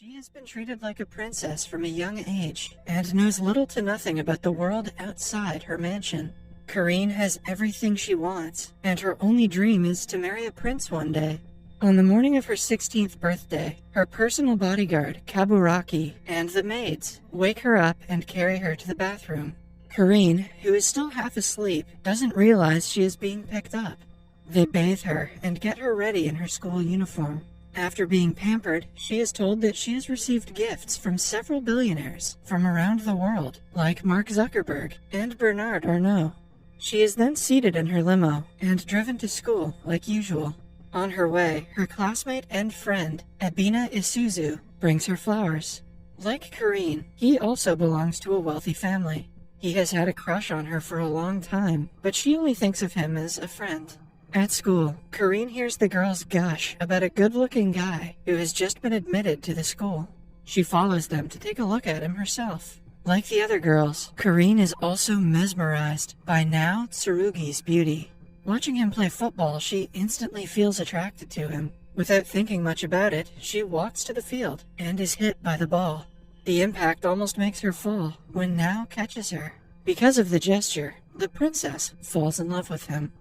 She has been treated like a princess from a young age and knows little to nothing about the world outside her mansion. Karine has everything she wants, and her only dream is to marry a prince one day. On the morning of her 16th birthday, her personal bodyguard, Kaburaki, and the maids wake her up and carry her to the bathroom. Karine, who is still half asleep, doesn't realize she is being picked up. They bathe her and get her ready in her school uniform. After being pampered, she is told that she has received gifts from several billionaires from around the world, like Mark Zuckerberg and Bernard Arnault. She is then seated in her limo and driven to school like usual. On her way, her classmate and friend, Ebina Isuzu, brings her flowers. Like Karine, he also belongs to a wealthy family. He has had a crush on her for a long time, but she only thinks of him as a friend. At school, Karine hears the girls gush about a good-looking guy who has just been admitted to the school. She follows them to take a look at him herself. Like the other girls, Karine is also mesmerized by Nao Tsurugi's beauty. Watching him play football, she instantly feels attracted to him. Without thinking much about it, she walks to the field and is hit by the ball. The impact almost makes her fall when Nao catches her. Because of the gesture, the princess falls in love with him.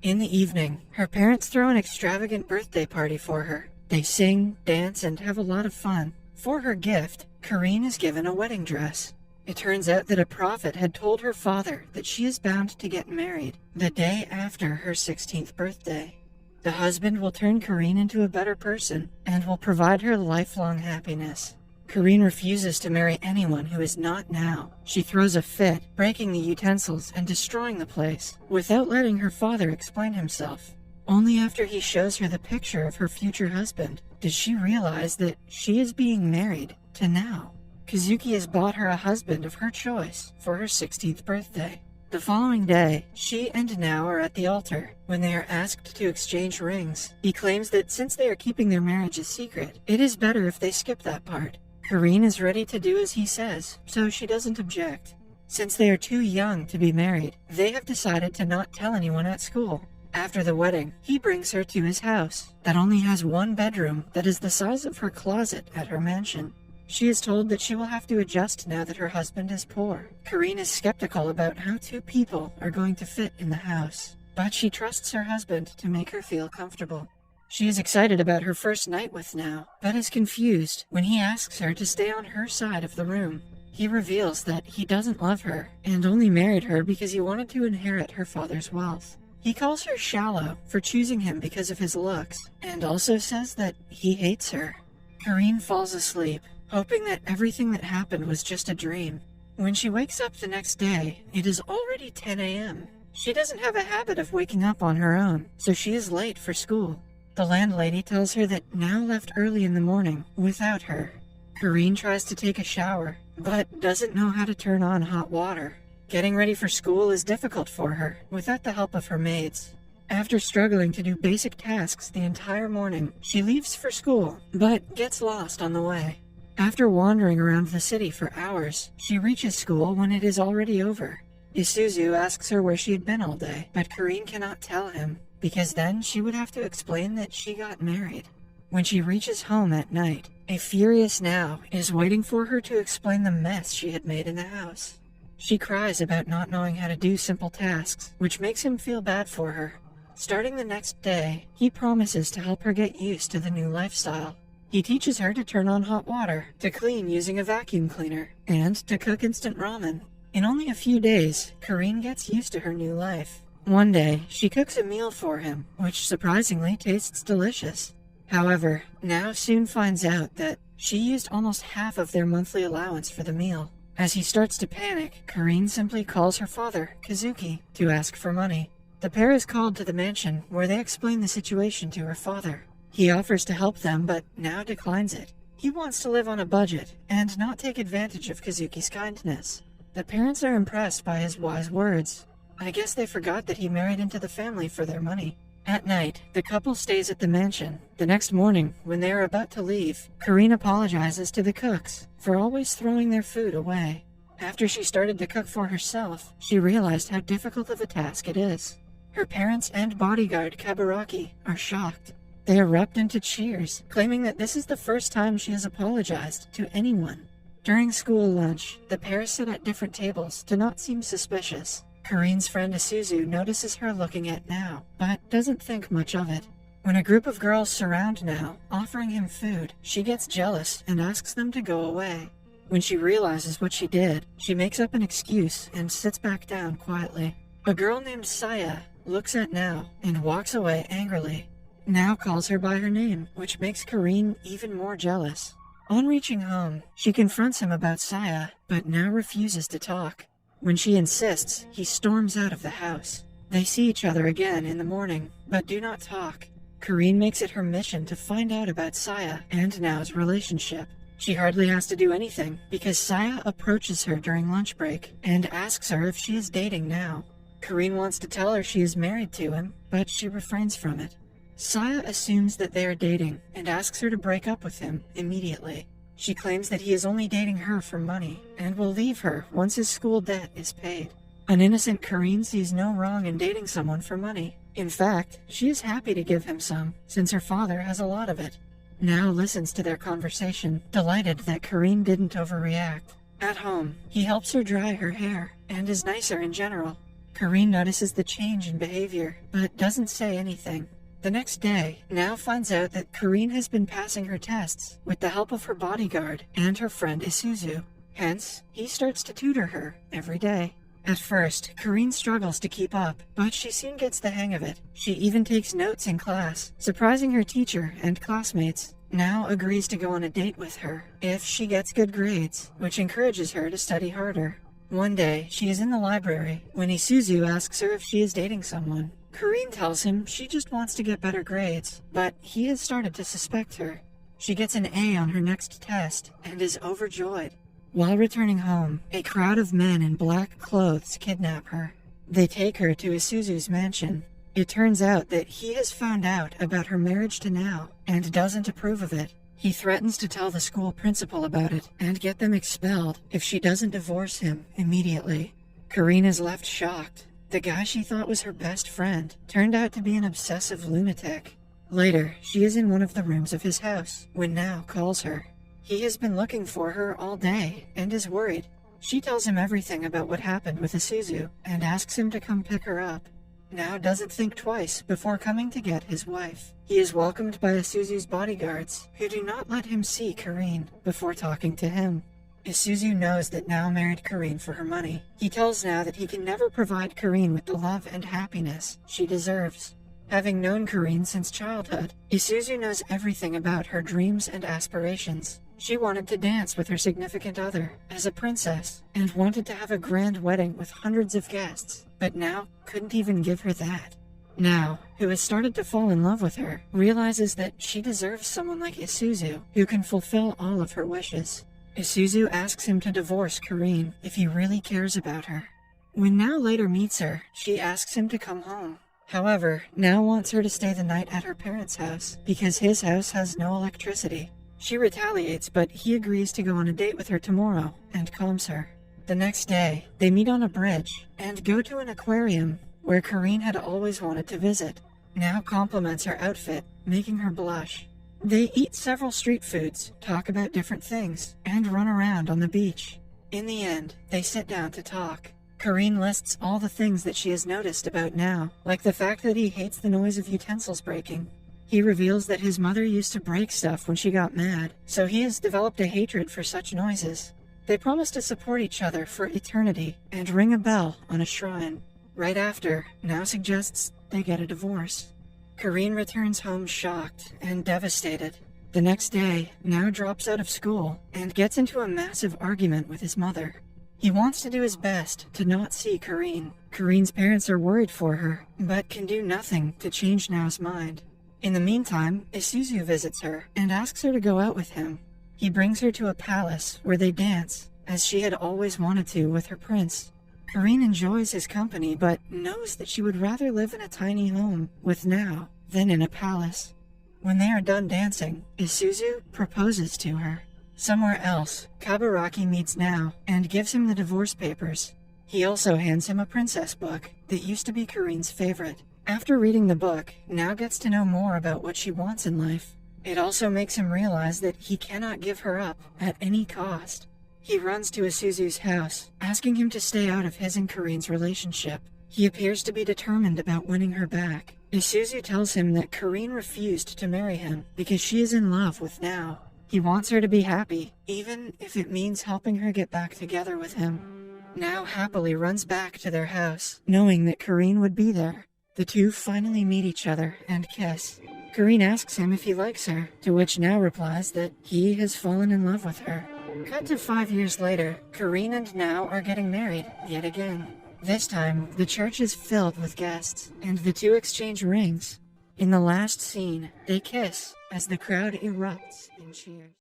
In the evening, her parents throw an extravagant birthday party for her. They sing, dance, and have a lot of fun. For her gift, Karine is given a wedding dress. It turns out that a prophet had told her father that she is bound to get married the day after her 16th birthday. The husband will turn Karine into a better person and will provide her lifelong happiness. Karine refuses to marry anyone who is not Nao. She throws a fit, breaking the utensils and destroying the place, without letting her father explain himself. Only after he shows her the picture of her future husband does she realize that she is being married to Nao. Kazuki has bought her a husband of her choice for her 16th birthday. The following day, she and Nao are at the altar. When they are asked to exchange rings, he claims that since they are keeping their marriage a secret, it is better if they skip that part. Karine is ready to do as he says, so she doesn't object. Since they are too young to be married, they have decided to not tell anyone at school. After the wedding, he brings her to his house that only has one bedroom that is the size of her closet at her mansion. She is told that she will have to adjust now that her husband is poor. Karine is skeptical about how two people are going to fit in the house, but she trusts her husband to make her feel comfortable. She is excited about her first night with Nao, but is confused when he asks her to stay on her side of the room. He reveals that he doesn't love her and only married her because he wanted to inherit her father's wealth. He calls her shallow for choosing him because of his looks, and also says that he hates her. Karine falls asleep, hoping that everything that happened was just a dream. When she wakes up the next day, it is already 10 a.m. She doesn't have a habit of waking up on her own, so she is late for school. The landlady tells her that Nao left early in the morning without her. Karine tries to take a shower, but doesn't know how to turn on hot water. Getting ready for school is difficult for her, without the help of her maids. After struggling to do basic tasks the entire morning, she leaves for school, but gets lost on the way. After wandering around the city for hours, she reaches school when it is already over. Isuzu asks her where she had been all day, but Karine cannot tell him, because then she would have to explain that she got married. When she reaches home at night, a furious Nao is waiting for her to explain the mess she had made in the house. She cries about not knowing how to do simple tasks, which makes him feel bad for her. Starting the next day, he promises to help her get used to the new lifestyle. He teaches her to turn on hot water, to clean using a vacuum cleaner, and to cook instant ramen. In only a few days, Karine gets used to her new life. One day, she cooks a meal for him, which surprisingly tastes delicious. However, Nao soon finds out that she used almost half of their monthly allowance for the meal. As he starts to panic, Karine simply calls her father, Kazuki, to ask for money. The pair is called to the mansion, where they explain the situation to her father. He offers to help them, but Nao declines it. He wants to live on a budget, and not take advantage of Kazuki's kindness. The parents are impressed by his wise words. I guess they forgot that he married into the family for their money. At night, the couple stays at the mansion. The next morning, when they are about to leave, Karine apologizes to the cooks for always throwing their food away. After she started to cook for herself, she realized how difficult of a task it is. Her parents and bodyguard Kaburaki are shocked. They erupt into cheers, claiming that this is the first time she has apologized to anyone. During school lunch, the pair sit at different tables to not seem suspicious. Kareen's friend Isuzu notices her looking at Now, but doesn't think much of it. When a group of girls surround Now, offering him food, she gets jealous and asks them to go away. When she realizes what she did, she makes up an excuse and sits back down quietly. A girl named Saya looks at Now and walks away angrily. Now calls her by her name, which makes Kareen even more jealous. On reaching home, she confronts him about Saya, but Now refuses to talk. When she insists, he storms out of the house. They see each other again in the morning, but do not talk. Kareen makes it her mission to find out about Saya and Now's relationship. She hardly has to do anything, because Saya approaches her during lunch break and asks her if she is dating Now. Kareen wants to tell her she is married to him, but she refrains from it. Saya assumes that they are dating and asks her to break up with him immediately. She claims that he is only dating her for money and will leave her once his school debt is paid. An innocent Kareen sees no wrong in dating someone for money. In fact, she is happy to give him some, since her father has a lot of it. Now listens to their conversation, delighted that Kareen didn't overreact. At home, he helps her dry her hair and is nicer in general. Kareen notices the change in behavior, but doesn't say anything. The next day, Now finds out that Kareen has been passing her tests with the help of her bodyguard and her friend Isuzu. Hence, he starts to tutor her every day. At first, Kareen struggles to keep up, but she soon gets the hang of it. She even takes notes in class, surprising her teacher and classmates. Now agrees to go on a date with her if she gets good grades, which encourages her to study harder. One day, she is in the library when Isuzu asks her if she is dating someone. Kareen tells him she just wants to get better grades, but he has started to suspect her. She gets an A on her next test and is overjoyed. While returning home, a crowd of men in black clothes kidnap her. They take her to Isuzu's mansion. It turns out that he has found out about her marriage to Now and doesn't approve of it. He threatens to tell the school principal about it and get them expelled if she doesn't divorce him immediately. Kareen is left shocked. The guy she thought was her best friend turned out to be an obsessive lunatic. Later, she is in one of the rooms of his house when Now calls her. He has been looking for her all day and is worried. She tells him everything about what happened with Isuzu and asks him to come pick her up. Now doesn't think twice before coming to get his wife. He is welcomed by Isuzu's bodyguards, who do not let him see Kareen before talking to him. Isuzu knows that Now married Kareen for her money. He tells Now that he can never provide Kareen with the love and happiness she deserves. Having known Kareen since childhood, Isuzu knows everything about her dreams and aspirations. She wanted to dance with her significant other as a princess and wanted to have a grand wedding with hundreds of guests, but Now couldn't even give her that. Now, who has started to fall in love with her, realizes that she deserves someone like Isuzu who can fulfill all of her wishes. Isuzu asks him to divorce Kareen if he really cares about her. When Now later meets her, she asks him to come home. However, Now wants her to stay the night at her parents' house because his house has no electricity. She retaliates, but he agrees to go on a date with her tomorrow and calms her. The next day, they meet on a bridge and go to an aquarium where Kareen had always wanted to visit. Now compliments her outfit, making her blush. They eat several street foods, talk about different things, and run around on the beach. In the end, they sit down to talk. Kareen lists all the things that she has noticed about Now, like the fact that he hates the noise of utensils breaking. He reveals that his mother used to break stuff when she got mad, so he has developed a hatred for such noises. They promise to support each other for eternity and ring a bell on a shrine. Right after, Now suggests they get a divorce. Kareen returns home shocked and devastated. The next day, Now drops out of school and gets into a massive argument with his mother. He wants to do his best to not see Kareen. Kareen's parents are worried for her, but can do nothing to change Now's mind. In the meantime, Isuzu visits her and asks her to go out with him. He brings her to a palace where they dance, as she had always wanted to with her prince. Kareen enjoys his company, but knows that she would rather live in a tiny home with Now than in a palace. When they are done dancing, Isuzu proposes to her. Somewhere else, Kaburaki meets Now and gives him the divorce papers. He also hands him a princess book that used to be Kareen's favorite. After reading the book, Now gets to know more about what she wants in life. It also makes him realize that he cannot give her up at any cost. He runs to Isuzu's house, asking him to stay out of his and Karin's relationship. He appears to be determined about winning her back. Isuzu tells him that Karin refused to marry him because she is in love with Now. He wants her to be happy, even if it means helping her get back together with him. Now happily runs back to their house, knowing that Karin would be there. The two finally meet each other and kiss. Karin asks him if he likes her, to which Now replies that he has fallen in love with her. Cut to 5 years later, Karin and Now are getting married yet again. This time, the church is filled with guests, and the two exchange rings. In the last scene, they kiss as the crowd erupts in cheers.